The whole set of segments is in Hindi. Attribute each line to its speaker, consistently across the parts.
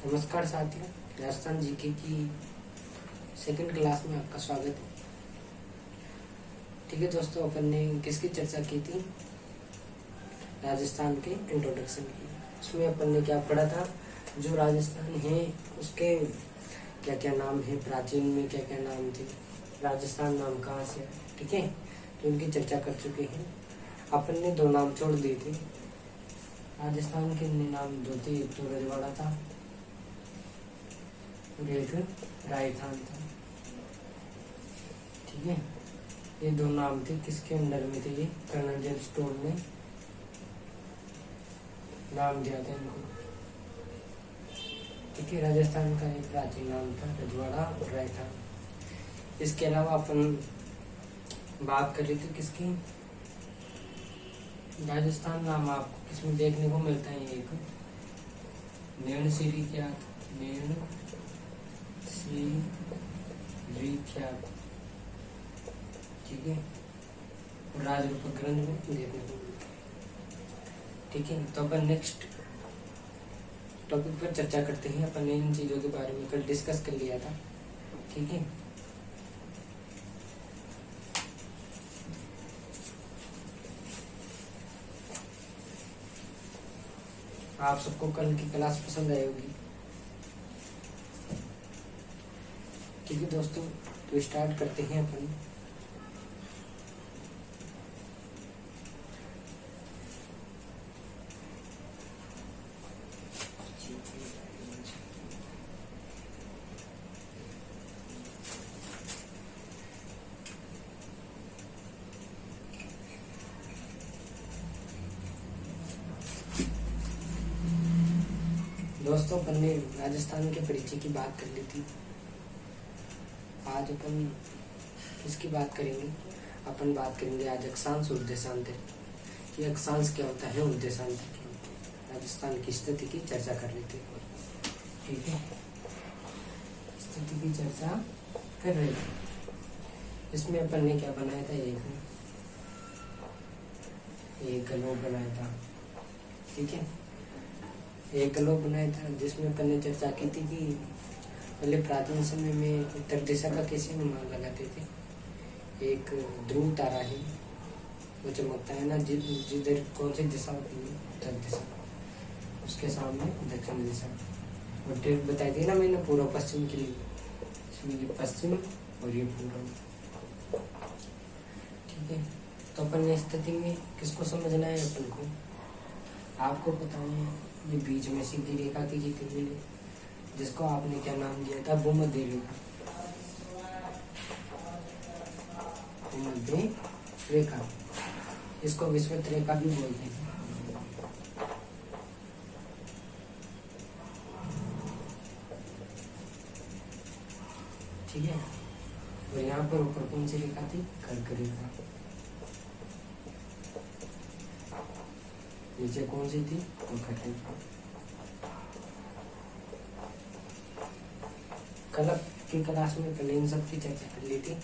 Speaker 1: नमस्कार साथियों, राजस्थान जीके की सेकंड क्लास में आपका स्वागत है। ठीक है दोस्तों, अपन ने किसकी चर्चा की थी? राजस्थान के इंट्रोडक्शन की। उसमें अपन ने क्या पढ़ा था? जो राजस्थान है उसके क्या क्या नाम है, प्राचीन में क्या क्या नाम थे, राजस्थान नाम कहाँ से, ठीक है, तो उनकी चर्चा कर चुके हैं। अपन ने दो नाम छोड़ दिए थे राजस्थान के, नाम दो थे, एक तो रजवाड़ा था और एक राजस्थान था। ठीक है, ये दो नाम थे, किसके अंडर में थे? ये कर्नल जेम्स टोड ने नाम दिया था इनको। ठीक है, राजस्थान का एक प्राचीन नाम था रजवाड़ा और राजस्थान। इसके अलावा अपन बात कर रहे थे किसकी? राजस्थान नाम आपको किसमें देखने को मिलता है? एक नैन श्री ख्यात, नैन श्री ख्यात, ठीक है, राजरूपक ग्रंथ में देखने को मिलता है। ठीक है, तो अपन नेक्स्ट टॉपिक पर चर्चा करते हैं। अपन ने इन चीजों के बारे में कल डिस्कस कर लिया था। ठीक है, आप सबको कल की क्लास पसंद आई होगी। ठीक है दोस्तों, तो स्टार्ट करते हैं अपन। दोस्तों, अपन ने राजस्थान के परिचय की बात कर ली थी। आज अपन किसकी बात करेंगे? अपन बात करेंगे आज अक्षांश और देशांतर। ये अक्षांश क्या होता है और देशांतर क्या होता है? राजस्थान की स्थिति की चर्चा कर लेते हैं। ठीक है, स्थिति की चर्चा कर रहे थे। इसमें अपन ने क्या बनाया था? एक ग्लोब बनाया था। ठीक है, एक ग्लोब बनाया था जिसमें अपन ने चर्चा की थी कि पहले प्राचीन समय में उत्तर दिशा का कैसे अनुमान लगाते थे। एक ध्रुव तारा है, वो चमकता है ना, जिधर कौन सी दिशा होती है? उत्तर दिशा, उसके सामने दक्षिण दिशा। और डेट बताई थी ना मैंने, पूर्व पश्चिम के लिए। इसमें ये पश्चिम और ये पूर्व। ठीक है, तो अपन ने स्थिति में किसको समझना है? अपन को, आपको पता है, ये बीच में सीधी रेखा की कितनी मिली, जिसको आपने क्या नाम दिया था? भूमध्य रेखा। भूमध्य रेखा, इसको विषुवत रेखा भी बोलते हैं। ठीक है, और यहाँ पर ऊपर कौन सी रेखा थी? कर्क रेखा। नीचे कौन सी थी? मकर रेखा। कल की क्लास में पहले इन सब की चर्चा कर ली थी।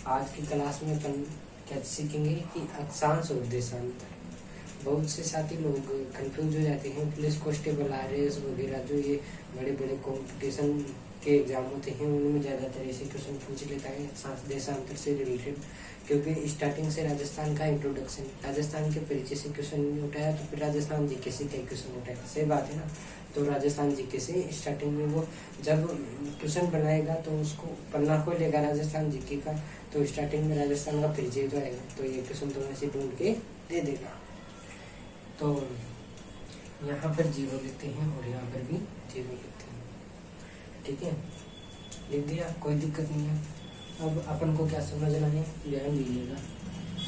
Speaker 1: आज की क्लास में अपन क्या सीखेंगे कि अक्षांश और देशांतर। बहुत से साथी लोग कंफ्यूज हो जाते हैं। पुलिस कांस्टेबल, आरएएस वगैरह जो ये बड़े बड़े कंपटीशन के एग्जाम होते हैं, उनमें ज़्यादातर ऐसे क्वेश्चन पूछ लेता है अक्षांश देशांतर से रिलेटेड, क्योंकि स्टार्टिंग से राजस्थान का इंट्रोडक्शन, राजस्थान के परिचय से क्वेश्चन नहीं उठाया तो फिर राजस्थान जीके से क्या क्वेश्चन उठाएगा? सही बात है ना। तो राजस्थान जीके से स्टार्टिंग में वो जब क्वेश्चन बनाएगा तो उसको पन्ना को लेगा राजस्थान जीके का, तो स्टार्टिंग में राजस्थान का परिचय तो आएगा, तो ये क्वेश्चन तो ऐसे ढूंढ के दे देगा। तो यहाँ पर 0 लेते हैं और यहाँ पर भी 0 लेते हैं। ठीक है, लिख दिया, कोई दिक्कत नहीं है। अब अपन को क्या समझना है? ध्यान दीजिएगा।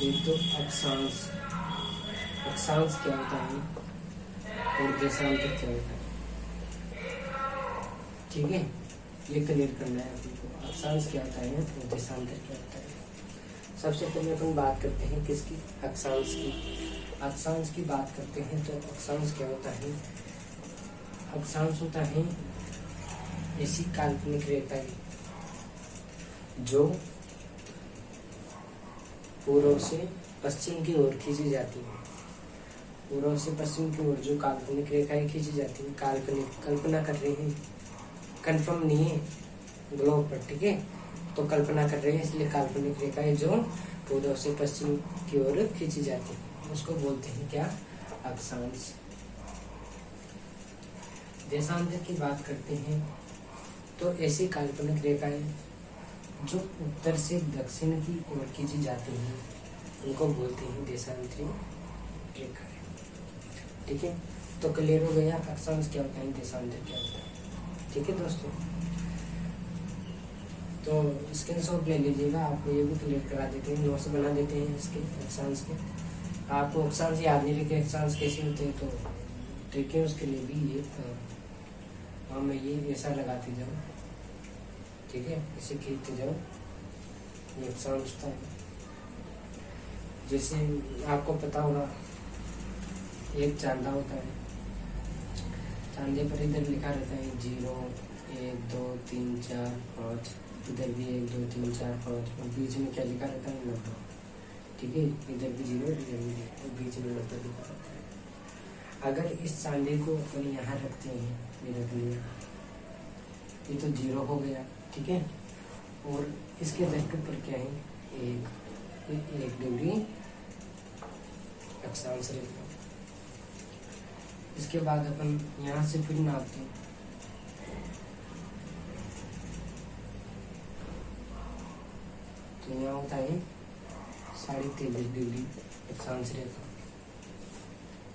Speaker 1: एक तो अक्षांश, अक्षांश क्या होता है और देशांतर क्या होता है। ठीक है, ये क्लियर करना है अपन को। अक्षांश क्या होता है और देशांतर क्या होता है। सबसे पहले अपन बात करते हैं किसकी? अक्षांश की। अक्षांश की बात करते हैं तो अक्षांश क्या होता है? अक्षांश होता है ऐसी काल्पनिक रेखाएं जो पूर्व से पश्चिम की ओर खींची जाती है। पूर्व से पश्चिम की ओर जो काल्पनिक रेखाएं खींची जाती है, काल्पनिक कल्पना कर रहे हैं, कंफर्म नहीं है ग्लोब पर, ठीक है, तो कल्पना कर रहे हैं, इसलिए काल्पनिक रेखाएं जो पूर्व से पश्चिम की ओर खींची जाती है उसको बोलते हैं क्या, अक्षांश। देशांतर की बात करते हैं तो ऐसी काल्पनिक रेखाएं जो उत्तर से दक्षिण की ओर खींची जाती हैं उनको बोलते हैं देशांतरी रेखाएं, ठीक है। तो क्लियर हो गया अक्षांश क्या होता है, देशांतर क्या होता है, ठीक है दोस्तों। तो स्क्रीनशॉट ले लीजिएगा, आपको ये भी क्लियर करा देते हैं, नोट्स बना देते हैं इसके अक्षांश के। आपको अक्षांश याद नहीं रखे अक्षांश कैसे होते हैं तो देखिए उसके लिए भी ये मैं ये ऐसा लगाते जाओ, ठीक है, इसे खींचते जाओ, ये अक्षांश था। जैसे आपको पता होगा एक चांदा होता है, चांदे पर इधर लिखा रहता है 0 1 2 3 4 5, इधर भी 1 2 3 4 5 और बीच में क्या लिखा रहता है 90, ठीक है, इधर भी 0 इधर भी 0 और बीच में 90 लिखा रहता है। अगर इस चांदे को अपन यहाँ रखते हैं, ये रख लिया, ये तो 0 हो गया, ठीक है, और इसके जगह पर क्या है 1 डिग्री अक्षांश रेखा। इसके बाद अपन यहाँ से फिर नापते हैं, तो यहाँ होता है 23.5 डिग्री अक्षांश रेखा।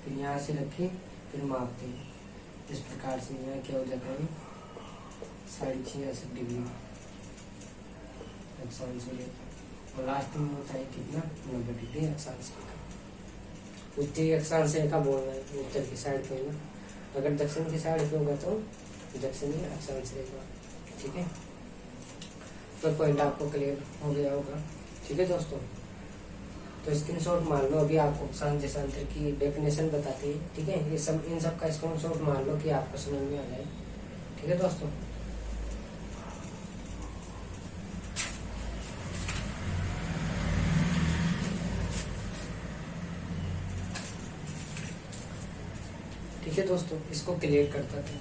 Speaker 1: फिर यहाँ से रखे फिर मापते हैं, इस प्रकार से यहाँ क्या हो जाता है 66.5 डिग्री अक्षांश रेखा। और लास्ट में होता है कितना 90 डिग्री अक्षांश रेखा। उत्तरी अक्षांश रेखा बोल रहे हैं उत्तर की साइड पे ना, अगर दक्षिण की साइड पे होगा तो दक्षिणी अक्षांश रेखा, ठीक है। तो पॉइंट आपको क्लियर हो गया होगा, ठीक है दोस्तों। तो स्क्रीनशॉट मान लो, अभी आपको अक्षांश देशांतर की डेफिनेशन बताते हैं, ठीक है, ये सब इन सब का स्क्रीनशॉट मान लो कि आपको समझ में आ जाए, ठीक है दोस्तों। ठीक है दोस्तों, इसको क्लियर करता था।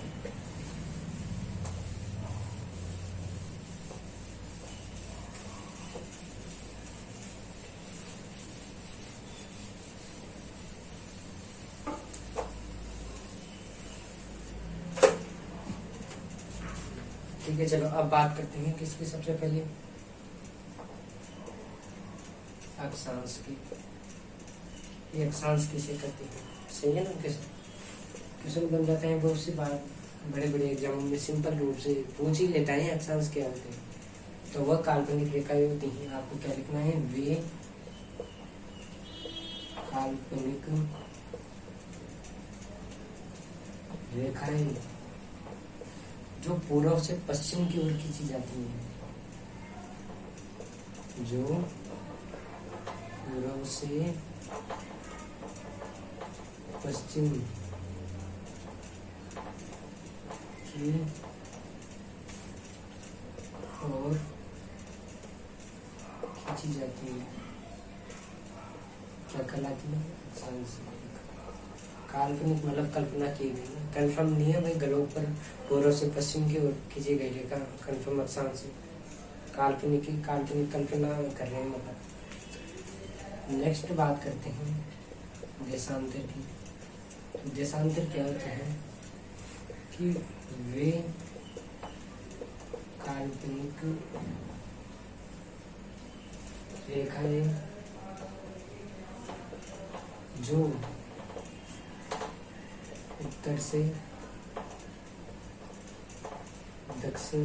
Speaker 1: ठीक है, चलो अब बात करते हैं किसकी, सबसे पहले अक्षांश की। ये अक्षांश किसे कहते हैं, सही है ना, कैसे क्वेश्चन बन जाते हैं बहुत सी बार, बड़े बड़े एग्जामों में सिंपल रूप से पूछ ही लेता है अक्षांश क्या होते हैं। तो वह काल्पनिक रेखाएं होती हैं, आपको क्या लिखना है, वे काल्पनिक रेखाएं जो पूर्व से पश्चिम की ओर खींची जाती हैं, जो पूर्व से पश्चिम की ओर खींची जाती है, क्या कहलाती है, अक्षांश रेखा। काल्पनिक मतलब कल्पना की गई, कंफर्म नहीं है भाई, ग्लोब पर पूर्व से पश्चिम की ओर खींची गई रेखा कंफर्म अक्षांश से, काल्पनिक कल्पना कर रहे हैं मतलब। नेक्स्ट बात करते हैं देशांतर की। देशांतर क्या होता है कि वे काल्पनिक रेखाएं जो उत्तर से दक्षिण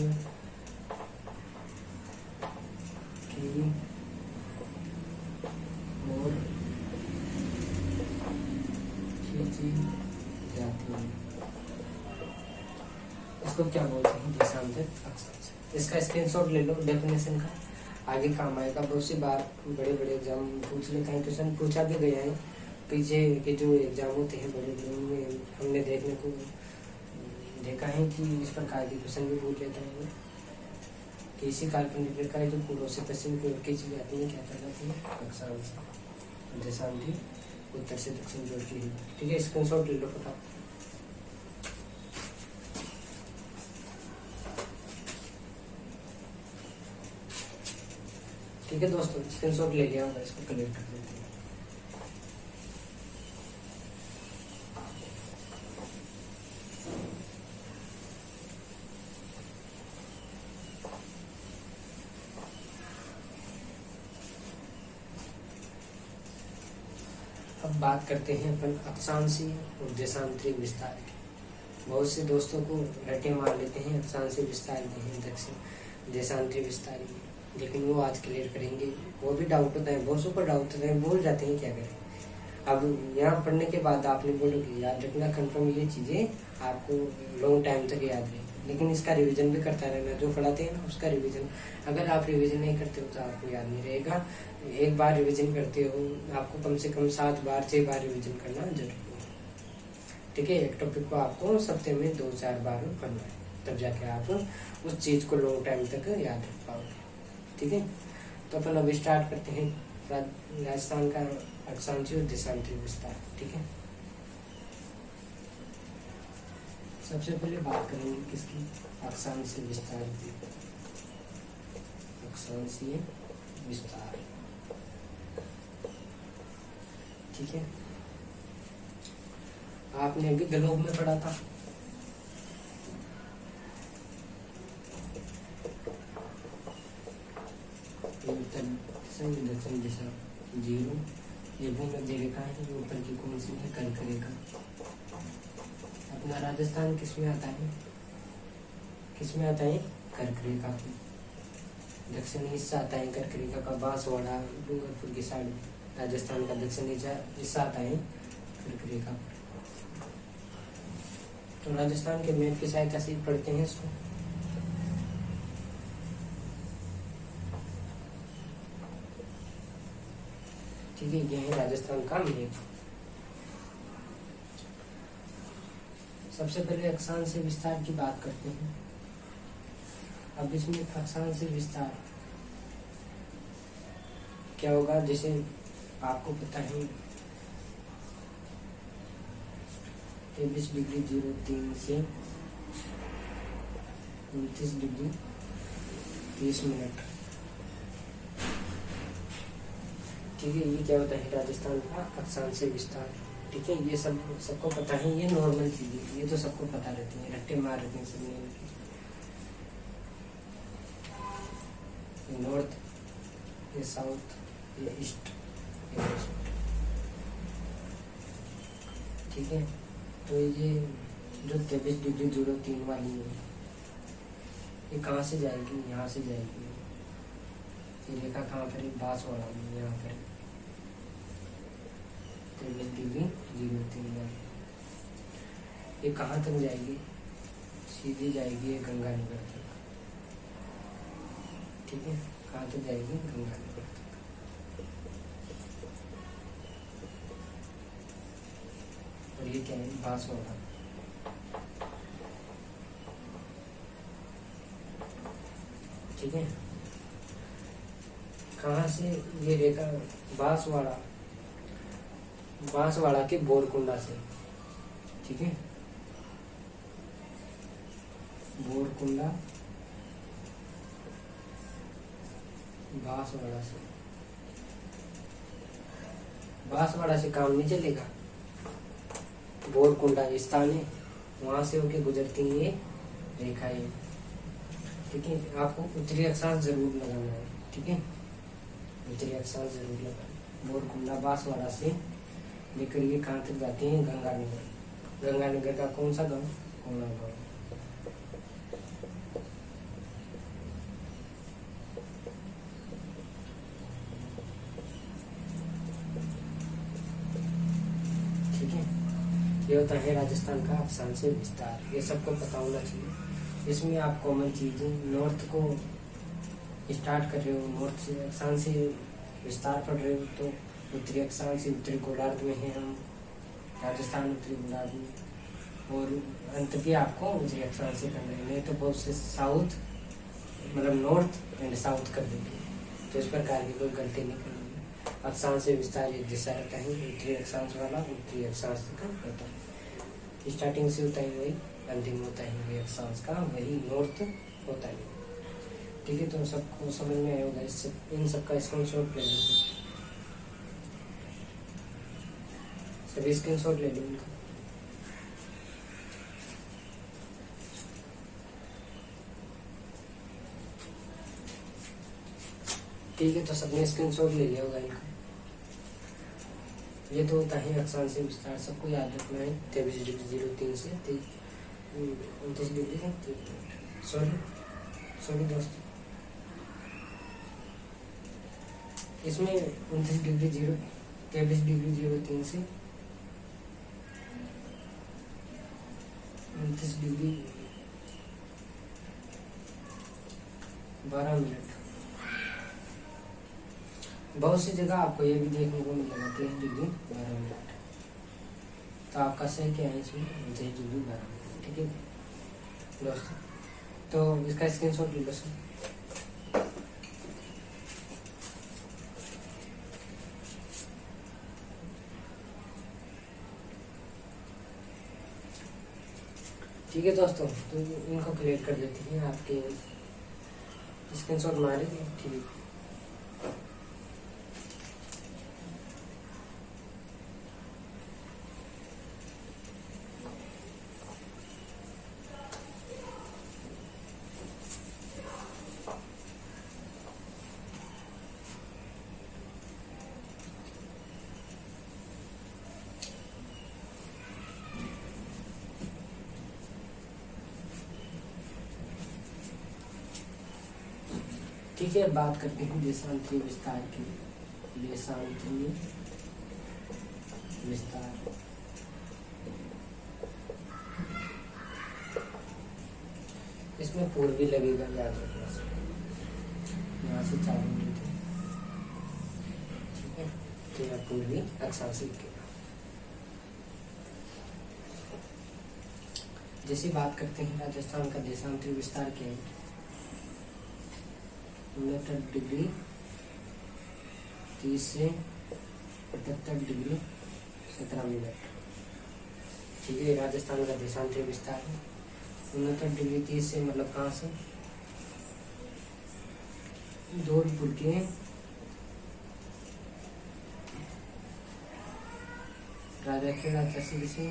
Speaker 1: की ओर खींची जाती है, इसको क्या बोलते हैं, देशांतर अक्षांश। इसका स्क्रीनशॉट ले लो डेफिनेशन का, आगे काम आएगा। बहुत सी बार बड़े बड़े एग्जाम पूछ लेते हैं, क्वेश्चन पूछा भी गया है पीछे के जो एग्जाम होते हैं बड़े बड़े, उनमें हमने देखने को देखा है कि इस प्रकार के क्वेश्चन भी पूछ लेते हैं कि इसी काल्पनिक रेखा जो पूर्व से पश्चिम की ओर खींची जाती है क्या कहलाती है, अक्षांश। देशांतर उत्तर से दक्षिण जोड़ के लिखना। ठीक है, स्क्रीनशॉट ले लो फटाफट। ठीक है दोस्तों, स्क्रीनशॉट ले लिया होगा, इसको क्लियर कर देते हैं। अब बात करते हैं अपन अक्षांशीय और देशांतरी विस्तार की। बहुत से दोस्तों को रटे मार लेते हैं, अक्षांशीय विस्तार के हैं, दक्षिण देशांतरी विस्तार की, लेकिन वो आज क्लियर करेंगे। वो भी डाउट होता है, बहुत पर डाउट होता है, बोल जाते हैं, क्या करें। अब यहाँ पढ़ने के बाद आपने बोलोगे याद रखना कंफर्म, ये चीजें आपको लॉन्ग टाइम तक याद रहेगी, लेकिन इसका रिवीजन भी करता रहना। जो पढ़ाते हैं ना उसका रिवीजन, अगर आप रिवीजन नहीं करते हो तो आपको याद नहीं रहेगा। एक बार रिवीजन करते हो, आपको कम से कम 7 बार 6 बार रिवीजन करना जरूरी है। ठीक है, एक टॉपिक को आपको सप्ताह में 2-4 बार पढ़ना है, तब जाके आप उस चीज को लॉन्ग टाइम तक याद रख पाओगे। ठीक है, तो अपन अभी स्टार्ट करते हैं राजस्थान का अक्षांशीय और देशांतरी विस्तार। ठीक है, सबसे पहले बात करेंगे किसकी, अक्षांशीय विस्तार की। अक्षांशीय विस्तार, ठीक है, आपने भी ग्लोब में पढ़ा था। उत्तर दिशा, दक्षिण दिशा 0, ये भूमध्य रेखा है, ये ऊपर की कौन सी है, कर्क रेखा। अपना राजस्थान किसमें आता है, किसमें आता है, कर्क रेखा की दक्षिण हिस्सा आता है कर्क रेखा का, बांसवाड़ा डूंगरपुर की साइड राजस्थान का दक्षिण हिस्सा आता है कर्क रेखा। तो राजस्थान के मैप की सहायता से पढ़ते हैं इसको। ठीक है, ये है राजस्थान का मैप। सबसे पहले अक्षांशीय विस्तार की बात करते हैं। अब इसमें अक्षांशीय विस्तार क्या होगा, जैसे आपको पता है 23 डिग्री 03 से 29 डिग्री 30 मिनट। ठीक है, ये क्या होता है, राजस्थान का अक्षांशीय विस्तार। ठीक है, ये सबको पता है, ये नॉर्मल चीजें, ये तो सबको पता रहती है, रट्टे मार रहते हैं सब नहीं। नॉर्थ, ये साउथ, ये ईस्ट, ये वेस्ट। ठीक है, तो ये जो 23 डिग्री 03 वाली है, ये कहाँ से जाएगी, यहाँ से जाएगी। ये रेखा कहाँ पर है, बांसवाड़ा में, यहाँ पर 23 डिग्री 03 वाली। ये कहाँ तक जाएगी, सीधी जाएगी गंगानगर तक। ठीक है, कहाँ तक जाएगी, गंगानगर तक। और ये क्या है, बांसवाड़ा। ठीक है, कहाँ से ये रेखा, बांसवाड़ा के बोरकुंडा से। ठीक है, बोरकुंडा बांसवाड़ा से काम नहीं चलेगा। बोरकुंडा स्थान है, वहां से होके गुजरती है ये रेखा है। ठीक है, आपको उत्तरी अक्षांश जरूर लगाना है। ठीक है, उत्तरी अक्षांश जरूर लगाना। बोरकुंडा बांसवाड़ा से लेकर ये कहाँ तक जाती है, गंगानगर। गंगानगर का कौन सा गाँव, कोना गाँव। ठीक है, ये होता है राजस्थान का अक्षांशीय विस्तार। ये सबको पता होना चाहिए। इसमें आप कॉमन चीजें, नॉर्थ को स्टार्ट कर रहे हो, नॉर्थ से अक्षांशीय विस्तार पढ़ रहे हो, तो उत्तरी अक्षांश उत्तरी गोलार्ध में है हम, राजस्थान उत्तरी गोलार्ध में, और अंत भी आपको उत्तरी अक्षांश से करना है, नहीं तो बहुत से साउथ मतलब नॉर्थ एंड साउथ कर देंगे। तो इस प्रकार की कोई गलती नहीं करनी है। अक्षांश से विस्तार एक दिशा रहता है, उत्तरी अक्षांश वाला उत्तरी अक्षांश का होता है। स्टार्टिंग से होता है वही, अंतिम होता है वही अक्षांश का, वही नॉर्थ होता है। ठीक है, तो सबको समझ में आया होगा। इससे इन सबका स्क्रीनशॉट ले लो, सभी स्क्रीनशॉट ले लो इनका। ठीक है, तो सबने स्क्रीनशॉट ले लिया होगा इनका। ये तो होता है अक्षांश से विस्तार, सबको याद रखना है। 23°03 से 29°, सॉरी दोस्तों, इसमें 23°03 से 29°12". बहुत सी जगह आपको ये भी देखने को मिलेगा 23°12। तो आपका सही क्या है इसमें? 29°12। ठीक है दोस्तों, तो इसका स्क्रीनशॉट ले लो सर। ठीक है दोस्तों, तो इनको क्लियर कर देते हैं। आपके स्क्रीनशॉट मारे, ठीक है। ठीक है, बात करते हैं देशांतरीय विस्तार की। देशांतरीय विस्तार, इसमें पूर्वी लगेगा, याद रखना। यहाँ से चालू लेते हैं, ठीक है। तो यह पूर्वी अक्षांश लिखेगा। जैसे बात करते हैं राजस्थान का देशांतरीय विस्तार क्या है? 69°30 से 78°17". ठीक है, राजस्थान का देशांतरीय विस्तार है। 69°30 से मतलब कहाँ से? धौलपुर के राजाखेड़ा तहसील से,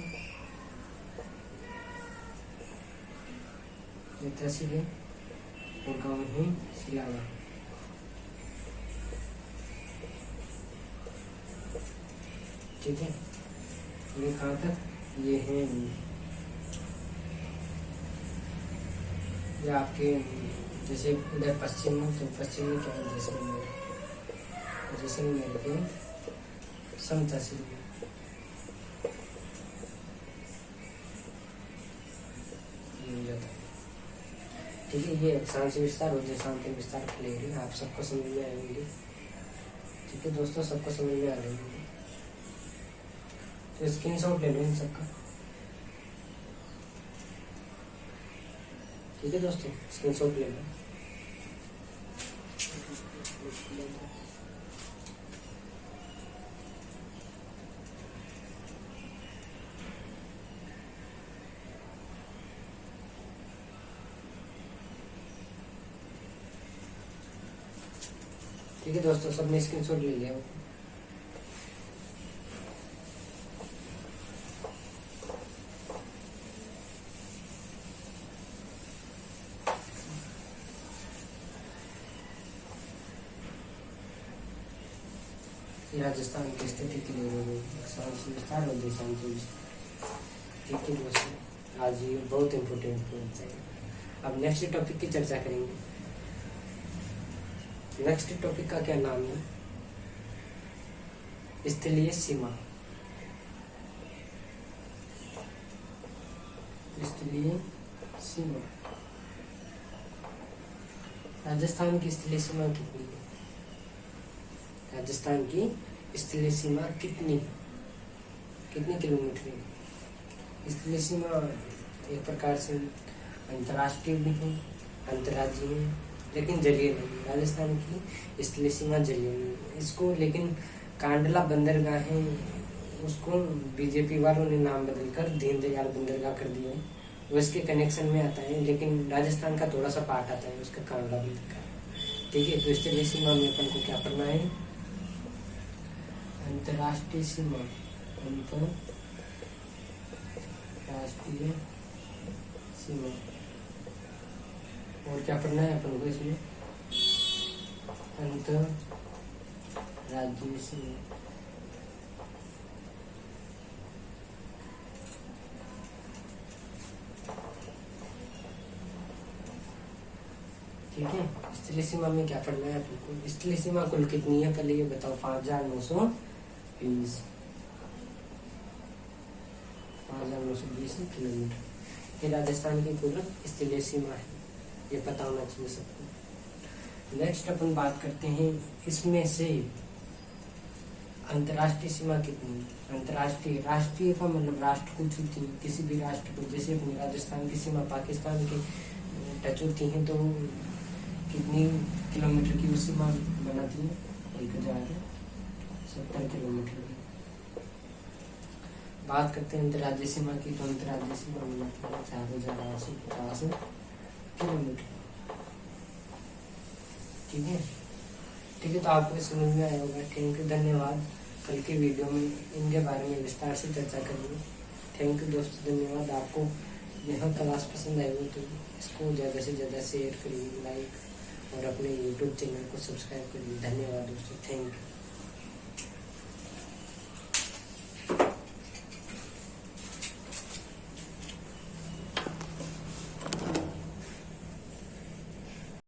Speaker 1: तहसील है और गाँव है सिलावा। ठीक है, ये कहाँ तक? ये है, ये आपके जैसे इधर पश्चिम में, तो पश्चिम में क्या है? जैसलमेर, जैसलमेर के सम तहसील में। ठीक है, ये अक्षांशीय विस्तार और देशांतरीय विस्तार क्लियर है, आप सबको समझ में आएंगे। ठीक है दोस्तों, सबको समझ में आ जाएंगे। तो स्क्रीनशॉट ले लो इन सबका। ठीक है दोस्तों, स्क्रीनशॉट ले लो। ठीक है दोस्तों, सबने स्क्रीनशॉट ले लिया। राजस्थान की स्थिति के लिए अक्षांशीय विस्तार और देशांतरीय विस्तार। ठीक है दोस्तों, आज ये बहुत इम्पोर्टेंट पॉइंट है। अब नेक्स्ट टॉपिक की चर्चा करेंगे। नेक्स्ट टॉपिक का क्या नाम है? स्थलीय सीमा। स्थलीय सीमा, राजस्थान की स्थलीय सीमा कितनी है? राजस्थान की स्थलीय सीमा कितनी किलोमीटर है? स्थलीय सीमा एक प्रकार से अंतर्राष्ट्रीय भी है, अंतर्राज्यीय है लेकिन जलिए नहीं। राजस्थान की स्थलीय सीमा जलिए नहीं इसको, लेकिन कांडला बंदरगाह है उसको बीजेपी वालों ने नाम बदलकर दीनदयाल बंदरगाह कर दिया है। वो इसके कनेक्शन में आता है, लेकिन राजस्थान का थोड़ा सा पार्ट आता है उसका, कांडला बंदरगाह। ठीक है, तो स्थलीय सीमा में अपन को क्या पढ़ना है? अंतर्राष्ट्रीय सीमा, अंतर्राष्ट्रीय सीमा। और क्या पढ़ना है अपन को इसमें? अंतर्राज्यीय सीमा। ठीक है, स्थलीय सीमा में क्या पढ़ना है अपन को? स्थलीय सीमा कुल कितनी है पहले ये बताओ? 5,920 किलोमीटर ये राजस्थान की कुल स्थलीय सीमा है, ये पता होना चाहिए सबको। नेक्स्ट अपन बात करते हैं इसमें से अंतर्राष्ट्रीय सीमा कितनी है? अंतर्राष्ट्रीय, राष्ट्रीय का मतलब राष्ट्र को छूती है, किसी भी राष्ट्र को। जैसे अपनी राजस्थान की सीमा पाकिस्तान की टच होती है तो कितनी किलोमीटर की उस सीमा बनाती है? 1070 किलोमीटर की। बात करते हैं अंतर्राज्यीय सीमा की, तो अंतर्राज्यीय सीमा बनाती है 4,850 किलोमीटर। ठीक है, ठीक है, तो आपको समझ में आया होगा। थैंक यू, धन्यवाद। कल के वीडियो में इनके बारे में विस्तार से चर्चा करेंगे। थैंक यू दोस्तों, धन्यवाद। आपको यह क्लास पसंद आई हो तो इसको ज़्यादा से ज़्यादा शेयर करिए, लाइक और अपने यूट्यूब चैनल को सब्सक्राइब करिए। धन्यवाद दोस्तों, थैंक यू।